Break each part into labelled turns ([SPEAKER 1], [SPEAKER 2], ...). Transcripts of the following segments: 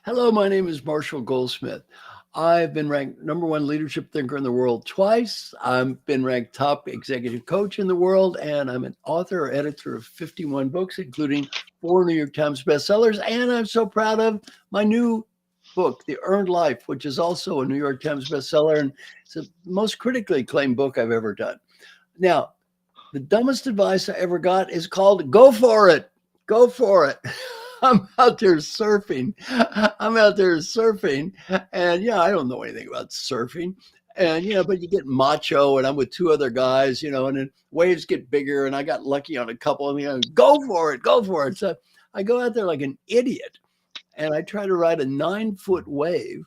[SPEAKER 1] Hello, my name is Marshall Goldsmith. I've been ranked number one leadership thinker in the world twice. I've been ranked top executive coach in the world, and I'm an author or editor of 51 books, including four New York Times bestsellers. And I'm so proud of my new book, The Earned Life, which is also a New York Times bestseller. And it's the most critically acclaimed book I've ever done. Now, the dumbest advice I ever got is called go for it. Go for it. I'm out there surfing. I'm out there surfing. And yeah, I don't know anything about surfing. And but you get macho, and I'm with two other guys, and then waves get bigger, and I got lucky on a couple, and go for it, go for it. So I go out there like an idiot, and I try to ride a 9-foot wave,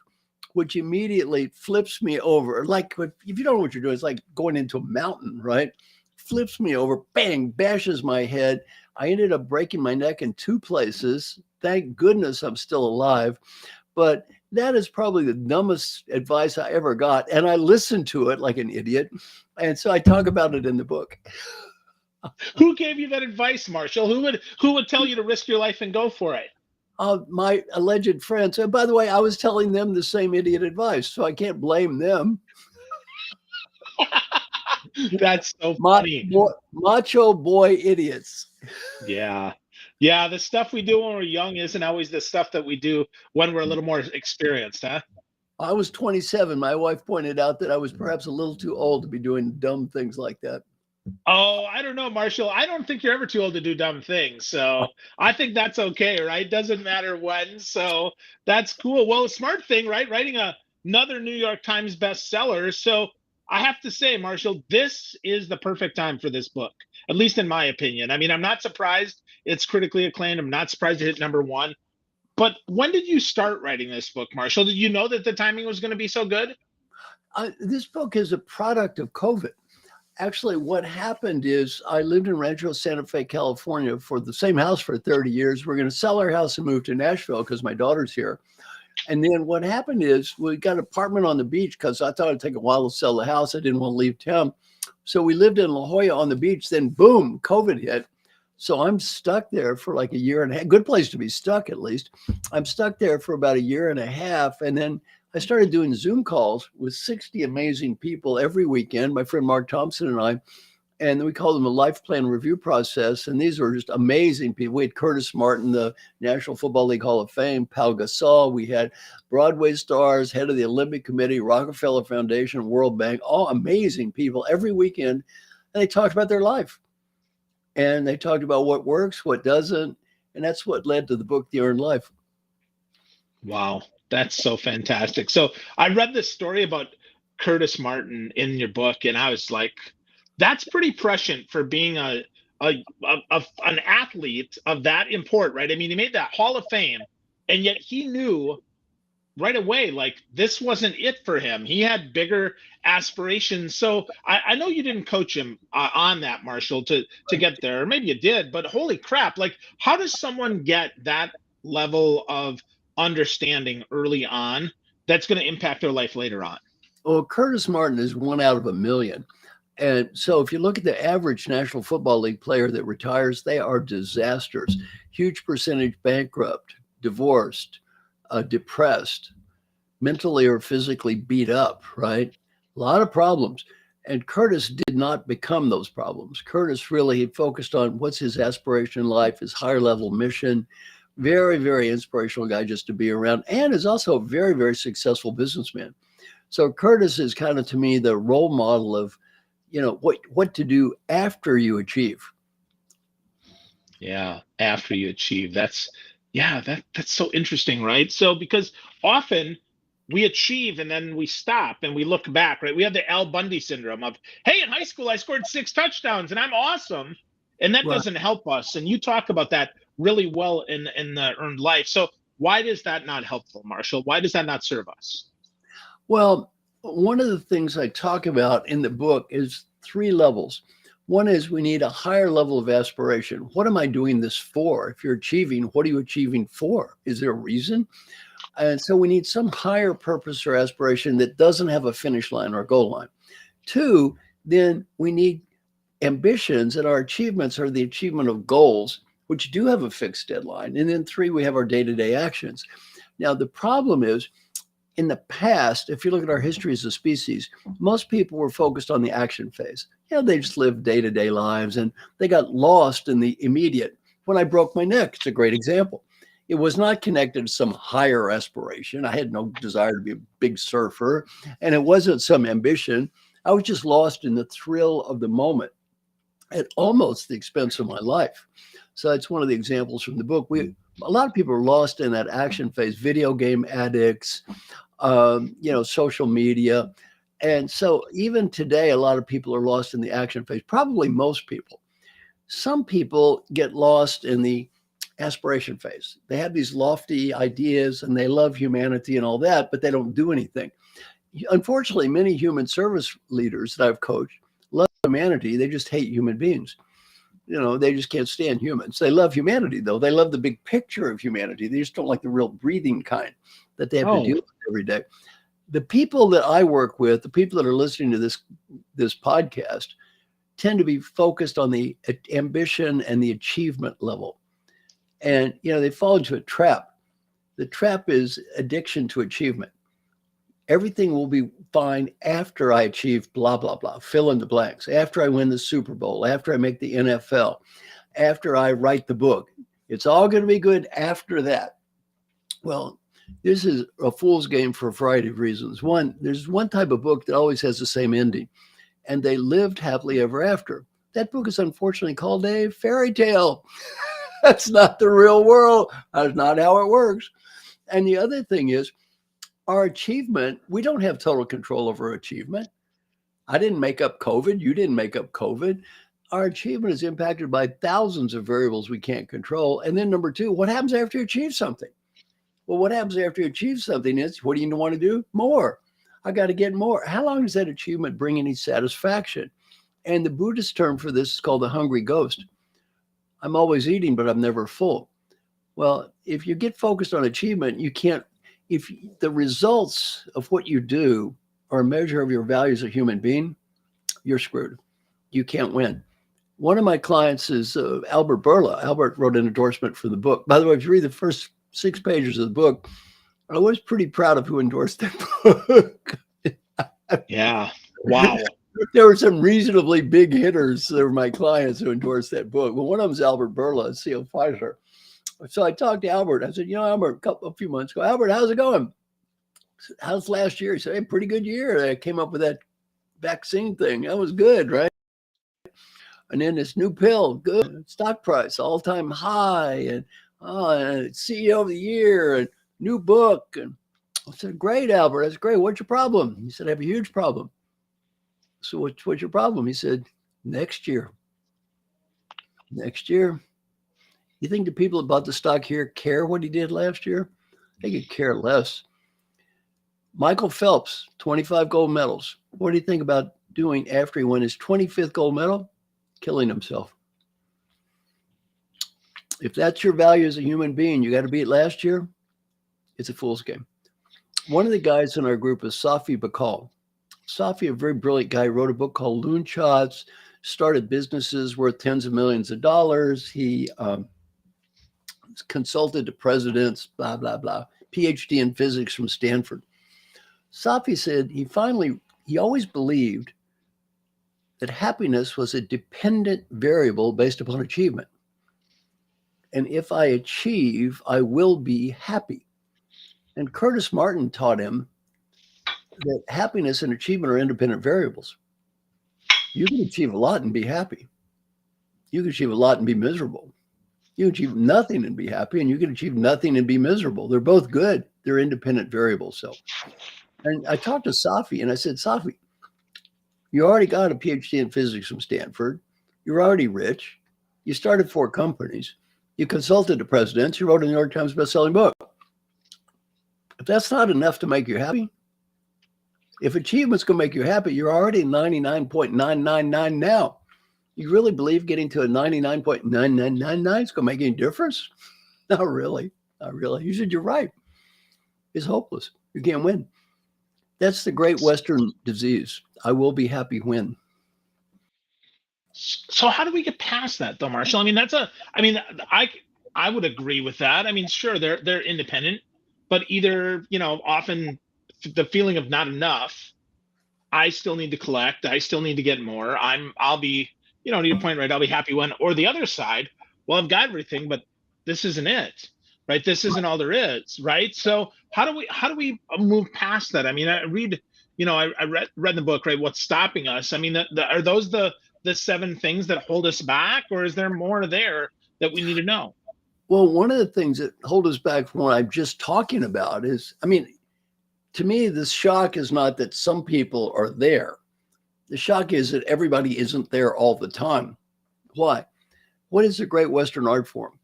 [SPEAKER 1] which immediately flips me over. Like if you don't know what you're doing, it's like going into a mountain, right? Flips me over, bang, bashes my head. I ended up breaking my neck in two places. Thank goodness I'm still alive. But that is probably the dumbest advice I ever got. And I listened to it like an idiot. And so I talk about it in the book.
[SPEAKER 2] Who gave you that advice, Marshall? Who would tell you to risk your life and go for it?
[SPEAKER 1] My alleged friends. And by the way, I was telling them the same idiot advice, so I can't blame them.
[SPEAKER 2] That's so funny.
[SPEAKER 1] Macho boy idiots.
[SPEAKER 2] Yeah. Yeah, the stuff we do when we're young isn't always the stuff that we do when we're a little more experienced, huh?
[SPEAKER 1] I was 27. My wife pointed out that I was perhaps a little too old to be doing dumb things like that.
[SPEAKER 2] Oh, I don't know, Marshall. I don't think you're ever too old to do dumb things. So I think that's okay, right? Doesn't matter when. So that's cool. Well, smart thing, right? Writing another New York Times bestseller. So I have to say, Marshall, this is the perfect time for this book, at least in my opinion. I mean, I'm not surprised it's critically acclaimed. I'm not surprised it hit number one. But when did you start writing this book, Marshall? Did you know that the timing was going to be so good?
[SPEAKER 1] This book is a product of COVID. Actually, what happened is I lived in Rancho Santa Fe, California for the same house for 30 years. We're going to sell our house and move to Nashville because my daughter's here. And then what happened is we got an apartment on the beach because I thought it'd take a while to sell the house. I didn't want to leave town. So we lived in La Jolla on the beach. Then boom, COVID hit. So I'm stuck there for like a year and a half. Good place to be stuck, at least. I'm stuck there for about a year and a half. And then I started doing Zoom calls with 60 amazing people every weekend, my friend Mark Thompson and I. And we call them a life plan review process. And these were just amazing people. We had Curtis Martin, the National Football League Hall of Fame, Pau Gasol. We had Broadway stars, head of the Olympic Committee, Rockefeller Foundation, World Bank, all amazing people every weekend. And they talked about their life. And they talked about what works, what doesn't. And that's what led to the book, The Earned Life.
[SPEAKER 2] Wow, that's so fantastic. So I read this story about Curtis Martin in your book, and I was like, that's pretty prescient for being an athlete of that import, right? I mean, he made that Hall of Fame, and yet he knew right away, like this wasn't it for him. He had bigger aspirations. So I know you didn't coach him on that, Marshall, to get there, or maybe you did. But holy crap! Like, how does someone get that level of understanding early on that's going to impact their life later on?
[SPEAKER 1] Well, Curtis Martin is one out of a million. And so if you look at the average National Football League player that retires, they are disasters. Huge percentage bankrupt, divorced, depressed, mentally or physically beat up, right? A lot of problems. And Curtis did not become those problems. Curtis really focused on what's his aspiration in life, his higher level mission. Very, very inspirational guy just to be around, and is also a very, very successful businessman. So Curtis is kind of, to me, the role model of, what to do after you achieve.
[SPEAKER 2] Yeah, after you achieve. That's so interesting, right? So because often we achieve and then we stop and we look back, right? We have the Al Bundy syndrome of, hey, in high school I scored 6 touchdowns and I'm awesome. And that
[SPEAKER 1] Right.
[SPEAKER 2] doesn't help us. And you talk about that really well in the Earned Life. So why does that not helpful, Marshall? Why does that not serve us?
[SPEAKER 1] Well, one of the things I talk about in the book is 3 levels. One is we need a higher level of aspiration. What am I doing this for? If you're achieving, what are you achieving for? Is there a reason? And so we need some higher purpose or aspiration that doesn't have a finish line or goal line. 2, then we need ambitions, and our achievements are the achievement of goals, which do have a fixed deadline. And then 3, we have our day-to-day actions. Now, the problem is, in the past, if you look at our history as a species, most people were focused on the action phase. They just lived day-to-day lives and they got lost in the immediate. When I broke my neck, it's a great example. It was not connected to some higher aspiration. I had no desire to be a big surfer, and it wasn't some ambition. I was just lost in the thrill of the moment at almost the expense of my life. So it's one of the examples from the book. A lot of people are lost in that action phase, video game addicts, social media. And so even today, a lot of people are lost in the action phase, probably most people. Some people get lost in the aspiration phase. They have these lofty ideas and they love humanity and all that, but they don't do anything. Unfortunately, many human service leaders that I've coached love humanity. They just hate human beings. They just can't stand humans. They love humanity, though. They love the big picture of humanity. They just don't like the real breathing kind that they have to deal with every day. The people that I work with, the people that are listening to this podcast, tend to be focused on the ambition and the achievement level. And, they fall into a trap. The trap is addiction to achievement. Everything will be fine after I achieve blah, blah, blah, fill in the blanks, after I win the Super Bowl, after I make the NFL, after I write the book. It's all going to be good after that. Well, this is a fool's game for a variety of reasons. One, there's one type of book that always has the same ending, and they lived happily ever after. That book is unfortunately called a fairy tale. That's not the real world. That's not how it works. And the other thing is, our achievement, we don't have total control over achievement. I didn't make up COVID. You didn't make up COVID. Our achievement is impacted by thousands of variables we can't control. And then number two, what happens after you achieve something? Well, what happens after you achieve something is, what do you want to do? More. I got to get more. How long does that achievement bring any satisfaction? And the Buddhist term for this is called the hungry ghost. I'm always eating, but I'm never full. Well, if you get focused on achievement, you can't. If the results of what you do are a measure of your value as a human being, you're screwed. You can't win. One of my clients is Albert Bourla. Albert wrote an endorsement for the book. By the way, if you read the first 6 pages of the book, I was pretty proud of who endorsed that book.
[SPEAKER 2] Yeah. Wow.
[SPEAKER 1] There were some reasonably big hitters that were my clients who endorsed that book. Well, one of them is Albert Bourla, CEO of Pfizer. So I talked to Albert. I said, Albert, a few months ago, Albert, how's it going? How's last year? He said, hey, pretty good year. I came up with that vaccine thing. That was good, right? And then this new pill, good. Stock price, all-time high, and CEO of the year, and new book. And I said, great, Albert. That's great. What's your problem? He said, I have a huge problem. So what's your problem? He said, next year. Next year. You think the people that bought the stock here care what he did last year? They could care less. Michael Phelps, 25 gold medals. What do you think about doing after he won his 25th gold medal? Killing himself. If that's your value as a human being, you got to beat last year. It's a fool's game. One of the guys in our group is Safi Bakal. Safi, a very brilliant guy, wrote a book called Loon Shots, started businesses worth tens of millions of dollars. He consulted to presidents, blah, blah, blah, PhD in physics from Stanford. Safi said he always believed that happiness was a dependent variable based upon achievement. And if I achieve, I will be happy. And Curtis Martin taught him that happiness and achievement are independent variables. You can achieve a lot and be happy. You can achieve a lot and be miserable. You can achieve nothing and be happy, and you can achieve nothing and be miserable. They're both good. They're independent variables. So, and I talked to Safi, and I said, Safi, you already got a PhD in physics from Stanford. You're already rich. You started 4 companies. You consulted to presidents. You wrote a New York Times bestselling book. If that's not enough to make you happy, if achievement's going to make you happy, you're already 99.999 now. You really believe getting to a 99.9999 is going to make any difference? Not really. Not really. You said you're right. It's hopeless. You can't win. That's the great Western disease. I will be happy when.
[SPEAKER 2] So how do we get past that, though, Marshall? I mean, I would agree with that. I mean, sure, they're independent. but either, often the feeling of not enough. I still need to collect. I still need to get more. I'll be, to your point, right? I'll be happy when, or the other side, well, I've got everything, but this isn't it, right? This isn't all there is, right? So how do we move past that? I mean, I read, I read the book, right? What's stopping us? I mean, are those the seven things that hold us back, or is there more there that we need to know?
[SPEAKER 1] Well, one of the things that hold us back from what I'm just talking about is, I mean, to me, the shock is not that some people are there. The shock is that everybody isn't there all the time. Why? What is a great Western art form?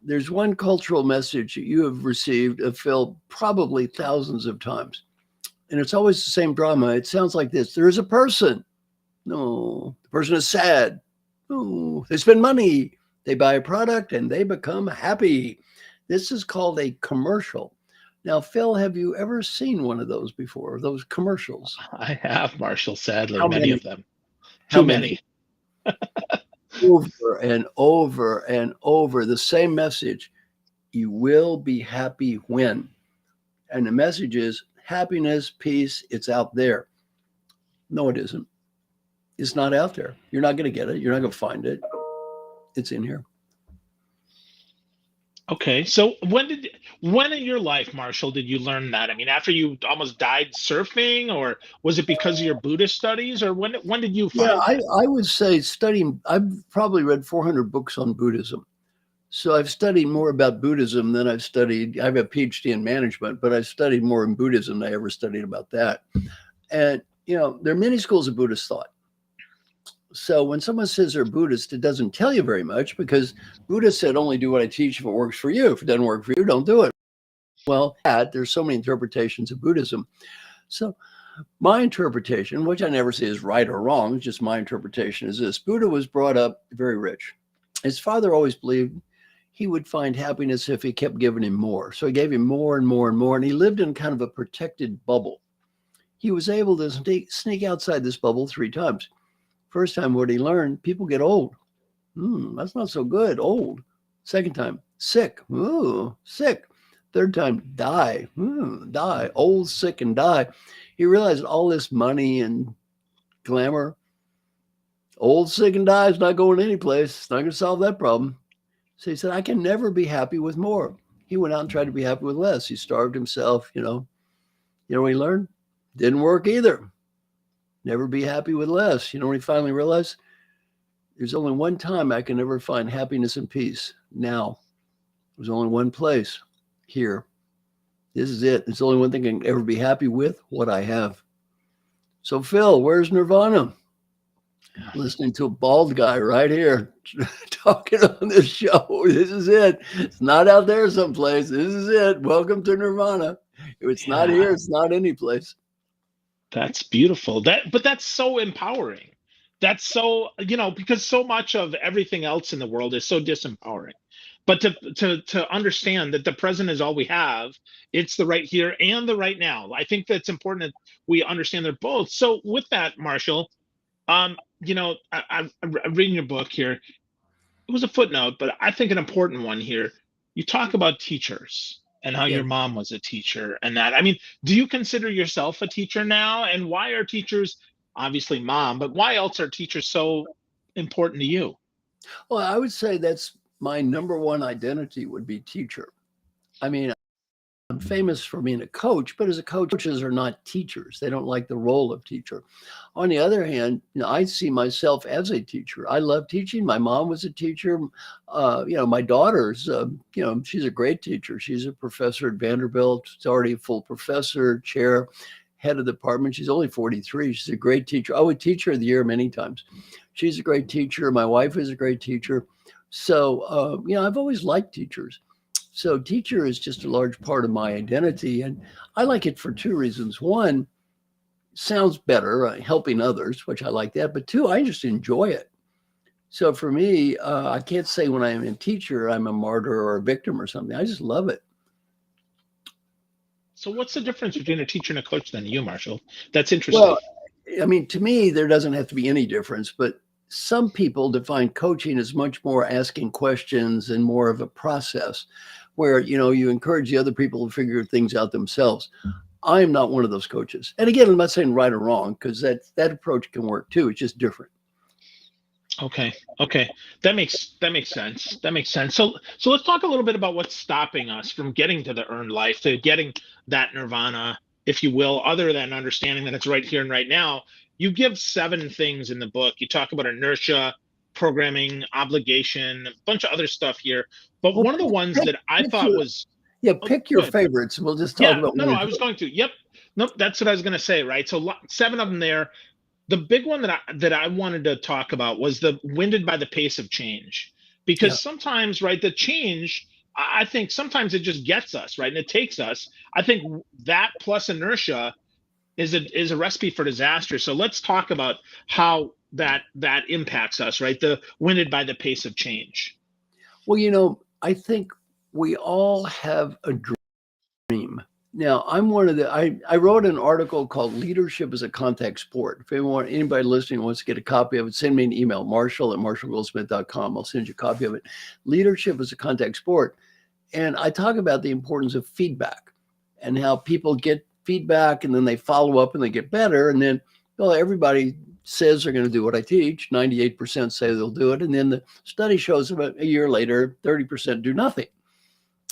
[SPEAKER 1] There's one cultural message that you have received, Phil, probably thousands of times. And it's always the same drama. It sounds like this. There is a person. No, the person is sad. No, they spend money. They buy a product and they become happy. This is called a commercial. Now, Phil, have you ever seen one of those before? Those commercials?
[SPEAKER 2] I have, Marshall, sadly,
[SPEAKER 1] How
[SPEAKER 2] many
[SPEAKER 1] many?
[SPEAKER 2] of them.
[SPEAKER 1] How
[SPEAKER 2] Too
[SPEAKER 1] many?
[SPEAKER 2] many.
[SPEAKER 1] Over and over and over the same message. You will be happy when. And the message is happiness, peace, it's out there. No, it isn't. It's not out there. You're not going to get it. You're not going to find it. It's in here.
[SPEAKER 2] Okay, so when in your life, Marshall, did you learn that? I mean, after you almost died surfing, or was it because of your Buddhist studies, or when did you
[SPEAKER 1] Yeah,
[SPEAKER 2] find that?
[SPEAKER 1] I would say studying, I've probably read 400 books on Buddhism. So I've studied more about Buddhism than I've studied. I have a PhD in management, but I've studied more in Buddhism than I ever studied about that. And, there are many schools of Buddhist thought. So when someone says they're Buddhist, it doesn't tell you very much because Buddha said only do what I teach if it works for you. If it doesn't work for you, don't do it. Well, there's so many interpretations of Buddhism. So my interpretation, which I never say is right or wrong, just my interpretation is this. Buddha was brought up very rich. His father always believed he would find happiness if he kept giving him more. So he gave him more and more and more. And he lived in kind of a protected bubble. He was able to sneak outside this bubble 3 times. First time, what he learned, people get old. That's not so good. Old. Second time, sick. Ooh, sick. Third time, die. Die. Old, sick, and die. He realized all this money and glamour, old, sick, and die is not going any place. It's not going to solve that problem. So he said, I can never be happy with more. He went out and tried to be happy with less. He starved himself, You know what he learned? Didn't work either. Never be happy with less. You know what he finally realized? There's only one time I can ever find happiness and peace. Now. There's only one place. Here. This is it. It's the only one thing I can ever be happy with, what I have. So, Phil, where's Nirvana? Listening to a bald guy right here talking on this show. This is it. It's not out there someplace. This is it. Welcome to Nirvana. If it's not here,
[SPEAKER 2] Yeah,
[SPEAKER 1] it's not any place.
[SPEAKER 2] that's beautiful. But that's so empowering. That's so, because so much of everything else in the world is so disempowering. But to understand that the present is all we have, it's the right here and the right now. I think that's important that we understand they're both. So with that, Marshall, I'm reading your book here. It was a footnote, but I think an important one here. You talk about teachers and how
[SPEAKER 1] Yeah.
[SPEAKER 2] your mom was a teacher and that. I mean, do you consider yourself a teacher now? And why are teachers, obviously mom, but why else are teachers so important to you?
[SPEAKER 1] Well, I would say that's my number one identity would be teacher. I mean, I'm famous for being a coach, but as a coach, coaches are not teachers. They don't like the role of teacher. On the other hand, I see myself as a teacher. I love teaching. My mom was a teacher. My daughter's, she's a great teacher. She's a professor at Vanderbilt. She's already a full professor, chair, head of the department. She's only 43. She's a great teacher. I would teacher of the year many times. She's a great teacher. My wife is a great teacher. So, I've always liked teachers. So teacher is just a large part of my identity. And I like it for 2 reasons. One, sounds better, helping others, which I like that. But 2, I just enjoy it. So for me, I can't say when I'm a teacher, I'm a martyr or a victim or something. I just love it.
[SPEAKER 2] So what's the difference between a teacher and a coach then, you, Marshall? That's
[SPEAKER 1] Well,
[SPEAKER 2] interesting.
[SPEAKER 1] I mean, to me, there doesn't have to be any difference, but some people define coaching as much more asking questions and more of a process where, you encourage the other people to figure things out themselves. I am not one of those coaches. And again, I'm not saying right or wrong, because that approach can work too. It's just different.
[SPEAKER 2] Okay. Okay. That makes sense. That makes sense. So let's talk a little bit about what's stopping us from getting to the earned life, to getting that nirvana, if you will, other than understanding that it's right here and right now. You give 7 things in the book. You talk about inertia, programming, obligation, a bunch of other stuff here. But
[SPEAKER 1] Well,
[SPEAKER 2] one of the ones
[SPEAKER 1] pick,
[SPEAKER 2] that I
[SPEAKER 1] pick
[SPEAKER 2] thought
[SPEAKER 1] your,
[SPEAKER 2] was,
[SPEAKER 1] yeah,
[SPEAKER 2] oh,
[SPEAKER 1] pick your
[SPEAKER 2] good.
[SPEAKER 1] favorites. We'll just talk
[SPEAKER 2] Yeah,
[SPEAKER 1] about
[SPEAKER 2] no,
[SPEAKER 1] one
[SPEAKER 2] no,
[SPEAKER 1] or
[SPEAKER 2] I was
[SPEAKER 1] two.
[SPEAKER 2] going to. Yep. Nope, that's what I was going to say, right? So 7 of them there. The big one that I wanted to talk about was the winded by the pace of change,
[SPEAKER 1] Yeah.
[SPEAKER 2] because sometimes, right, the change, I think sometimes it just gets us, right, and it takes us. I think that plus inertia is a recipe for disaster. So let's talk about how that impacts us, right? The winded by the pace of change.
[SPEAKER 1] Well, I think we all have a dream. Now, I'm one of I wrote an article called Leadership is a Contact Sport. If anybody listening wants to get a copy of it, send me an email, marshall@marshallgoldsmith.com. I'll send you a copy of it. Leadership is a contact sport. And I talk about the importance of feedback and how people get feedback and then they follow up and they get better. And then, well, everybody says they're going to do what I teach. 98% say they'll do it. And then the study shows about a year later, 30% do nothing.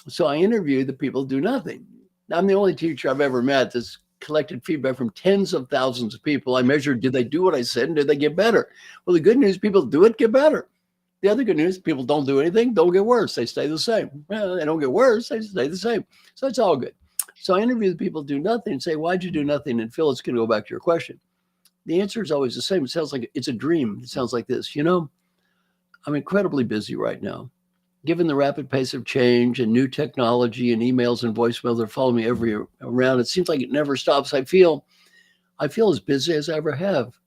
[SPEAKER 1] So I interview the people who do nothing. I'm the only teacher I've ever met that's collected feedback from tens of thousands of people. I measured, did they do what I said and did they get better? Well, the good news, people do it, get better. The other good news, people don't do anything, don't get worse. They stay the same. Well, they don't get worse, they stay the same. So it's all good. So I interview the people who do nothing and say, why'd you do nothing? And Phil, it's going to go back to your question. The answer is always the same. It sounds like it's a dream. It sounds like this. I'm incredibly busy right now. Given the rapid pace of change and new technology and emails and voicemails that follow me around, it seems like it never stops. I feel as busy as I ever have.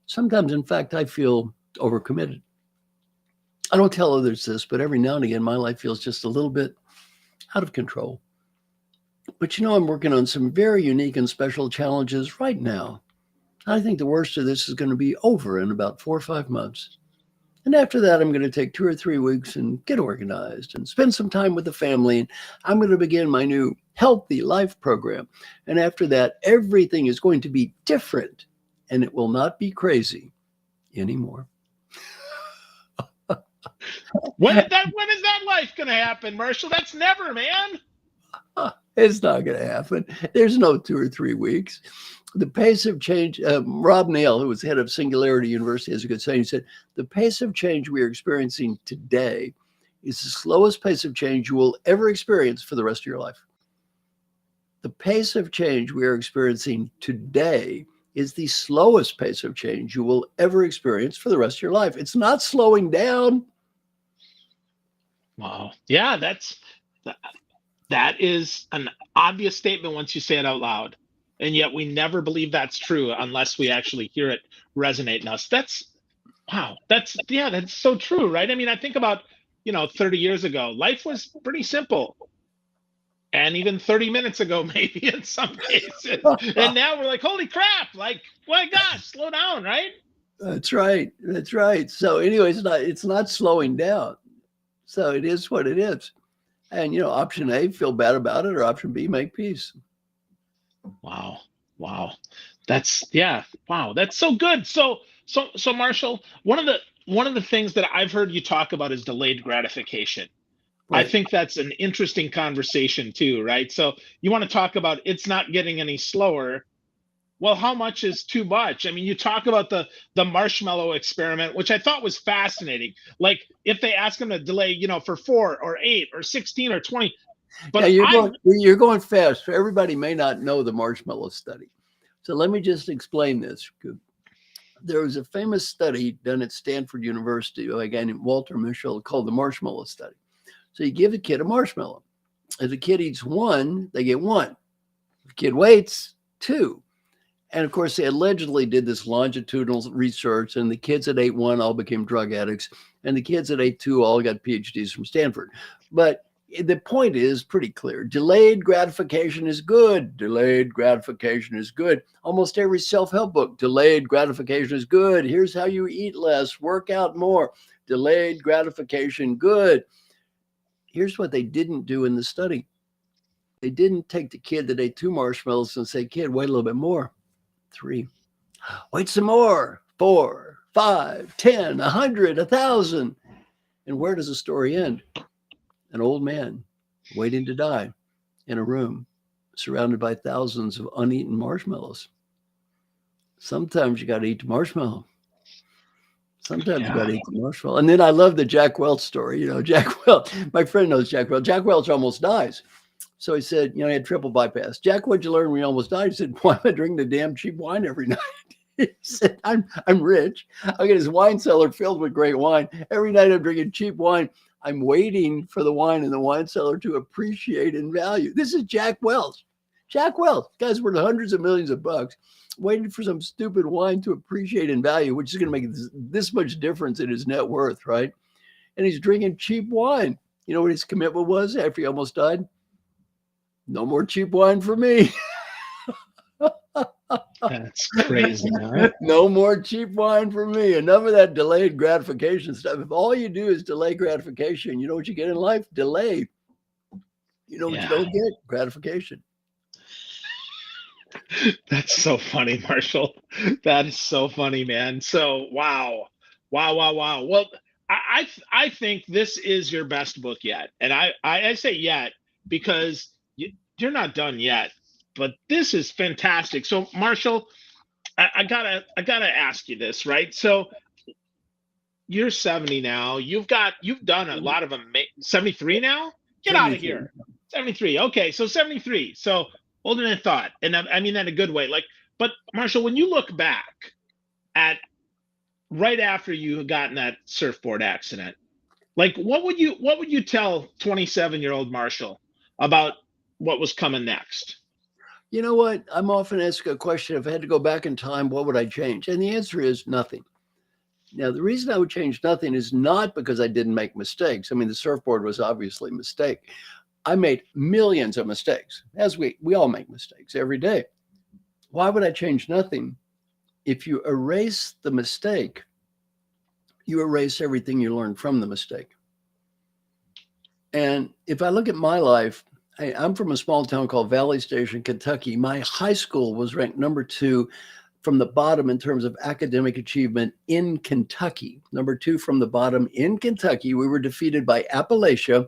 [SPEAKER 1] Sometimes, in fact, I feel overcommitted. I don't tell others this, but every now and again, my life feels just a little bit out of control. But I'm working on some very unique and special challenges right now. I think the worst of this is going to be over in about 4 or 5 months. And after that, I'm going to take 2 or 3 weeks and get organized and spend some time with the family. And I'm going to begin my new Healthy Life program. And after that, everything is going to be different and it will not be crazy anymore.
[SPEAKER 2] When is that life going to happen, Marshall? That's never, man.
[SPEAKER 1] It's not going to happen. There's no 2 or 3 weeks. The pace of change, Rob Nail, who was head of Singularity University, has a good saying. He said, the pace of change we are experiencing today is the slowest pace of change you will ever experience for the rest of your life. The pace of change we are experiencing today is the slowest pace of change you will ever experience for the rest of your life. It's not slowing down.
[SPEAKER 2] Wow. Yeah, that is an obvious statement once you say it out loud. And yet we never believe that's true unless we actually hear it resonate in us. Wow. That's so true, right? I mean, I think about, 30 years ago, life was pretty simple. And even 30 minutes ago, maybe in some cases. And now we're like, holy crap, like, my gosh, slow down, right?
[SPEAKER 1] That's right. That's right. So anyway, it's not slowing down. So it is what it is. And option A, feel bad about it, or option B, make peace.
[SPEAKER 2] Wow. Wow. Wow. That's so good. So Marshall, one of the things that I've heard you talk about is delayed gratification. I
[SPEAKER 1] Right.
[SPEAKER 2] think that's an interesting conversation too, right? So you want to talk about it's not getting any slower. Well, how much is too much? I mean, you talk about the Marshmallow Experiment, which I thought was fascinating. Like if they ask them to delay, for 4 or 8 or 16 or 20,
[SPEAKER 1] Now
[SPEAKER 2] but
[SPEAKER 1] you're going fast. Everybody may not know the Marshmallow Study. So let me just explain this. There was a famous study done at Stanford University by a guy named Walter Mischel called the Marshmallow Study. So you give a kid a marshmallow. If the kid eats 1, they get 1. If the kid waits, 2. And of course, they allegedly did this longitudinal research, and the kids that ate 1 all became drug addicts, and the kids that ate 2 all got PhDs from Stanford. But the point is pretty clear. Delayed gratification is good. Delayed gratification is good. Almost every self-help book, delayed gratification is good. Here's how you eat less, work out more. Delayed gratification, good. Here's what they didn't do in the study. They didn't take the kid that ate 2 marshmallows and say, kid, wait a little bit more. 3. Wait some more. 4, 5, 10, 100, 1,000. And where does the story end? An old man waiting to die in a room surrounded by thousands of uneaten marshmallows. Sometimes you got to eat the marshmallow. Sometimes you got to eat the marshmallow. And then I love the Jack Welch story. You know, Jack Welch, my friend knows Jack Welch. Jack Welch almost dies. So he said, you know, he had triple bypass. Jack, what'd you learn when he almost died? He said, why am I drinking the damn cheap wine every night? He said, I'm rich. I get his wine cellar filled with great wine. Every night I'm drinking cheap wine. I'm waiting for the wine in the wine cellar to appreciate in value. This is Jack Welch. Jack Welch, guy's worth hundreds of millions of bucks, waiting for some stupid wine to appreciate in value, which is going to make this much difference in his net worth, right? And he's drinking cheap wine. You know what his commitment was after he almost died? No more cheap wine for me.
[SPEAKER 2] That's crazy, huh?
[SPEAKER 1] No more cheap wine for me. Enough of that delayed gratification stuff. If all you do is delay gratification, you know what you get in life? Delay. You know what you don't get? Gratification.
[SPEAKER 2] That's so funny, Marshall. That is so funny, man. So wow. Well, I think this is your best book yet. And I say yet because you're not done yet. But this is fantastic. So Marshall, I gotta ask you this, right? So you're 70 now. You've done a lot of 73 now. Get out of here. 73. Okay, so 73. So older than I thought, and I mean that in a good way. Like, but Marshall, when you look back at right after you had gotten that surfboard accident, like what would you tell 27-year-old Marshall about what was coming next?
[SPEAKER 1] You know what? I'm often asked a question, if I had to go back in time, what would I change? And the answer is nothing. Now, the reason I would change nothing is not because I didn't make mistakes. I mean, the surfboard was obviously a mistake. I made millions of mistakes, as we all make mistakes every day. Why would I change nothing? If you erase the mistake, you erase everything you learned from the mistake. And if I look at my life, I'm from a small town called Valley Station, Kentucky. My high school was ranked number 2 from the bottom in terms of academic achievement in Kentucky. Number 2 from the bottom in Kentucky. We were defeated by Appalachia,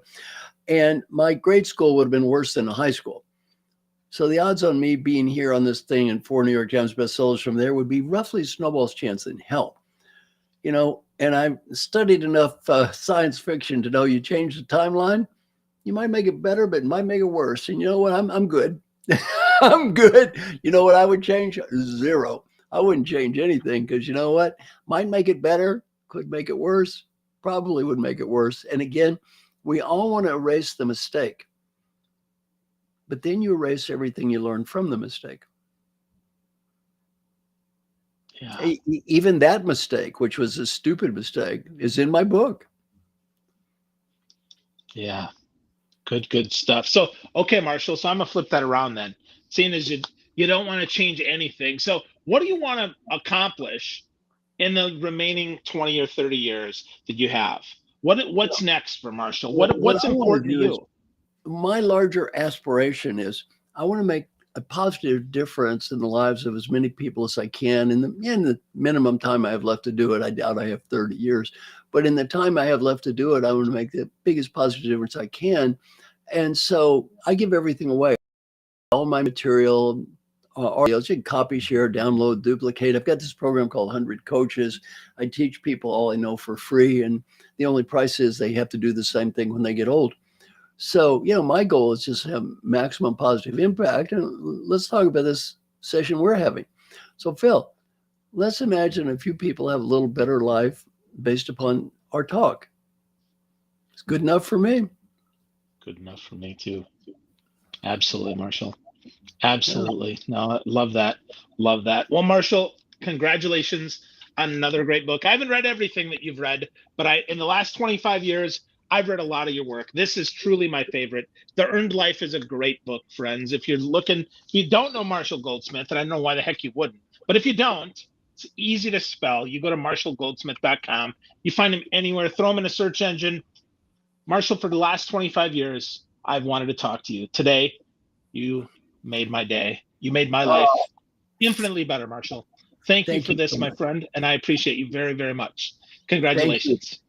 [SPEAKER 1] and my grade school would have been worse than a high school. So the odds on me being here on this thing and 4 New York Times bestsellers from there would be roughly snowball's chance in hell. You know, and I studied enough science fiction to know you change the timeline, you might make it better, but it might make it worse. And you know what? I'm good. I'm good. You know what I would change? 0. I wouldn't change anything because you know what? Might make it better, could make it worse, probably would make it worse. And again, we all want to erase the mistake. But then you erase everything you learned from the mistake.
[SPEAKER 2] Yeah.
[SPEAKER 1] Even that mistake, which was a stupid mistake, is in my book.
[SPEAKER 2] Yeah. Good stuff. So, okay, Marshall, so I'm gonna flip that around then. Seeing as you don't want to change anything. So what do you want to accomplish in the remaining 20 or 30 years that you have? What's next for Marshall? What's important to you?
[SPEAKER 1] My larger aspiration is I want to make a positive difference in the lives of as many people as I can in the minimum time I have left to do it. I doubt I have 30 years, but in the time I have left to do it, I want to make the biggest positive difference I can. And so I give everything away, all my material, audios. You can copy, share, download, duplicate. I've got this program called 100 Coaches. I teach people all I know for free. And the only price is they have to do the same thing when they get old. So, you know, my goal is just to have maximum positive impact. And let's talk about this session we're having. So, Phil, let's imagine a few people have a little better life based upon our talk. It's good enough for me.
[SPEAKER 2] Good enough for me too. Absolutely, Marshall. Absolutely. No, I love that. Love that. Well, Marshall, congratulations on another great book. I haven't read everything that you've read, but in the last 25 years, I've read a lot of your work. This is truly my favorite. The Earned Life is a great book, friends. If you don't know Marshall Goldsmith, and I don't know why the heck you wouldn't, but if you don't, it's easy to spell. You go to marshallgoldsmith.com. You find him anywhere. Throw him in a search engine. Marshall, for the last 25 years, I've wanted to talk to you. Today, you made my day. You made my life infinitely better, Marshall. Thank you
[SPEAKER 1] Thank
[SPEAKER 2] for
[SPEAKER 1] you
[SPEAKER 2] this,
[SPEAKER 1] so
[SPEAKER 2] my
[SPEAKER 1] much.
[SPEAKER 2] friend, and I appreciate you very, very much.
[SPEAKER 1] Thank you.
[SPEAKER 2] Congratulations.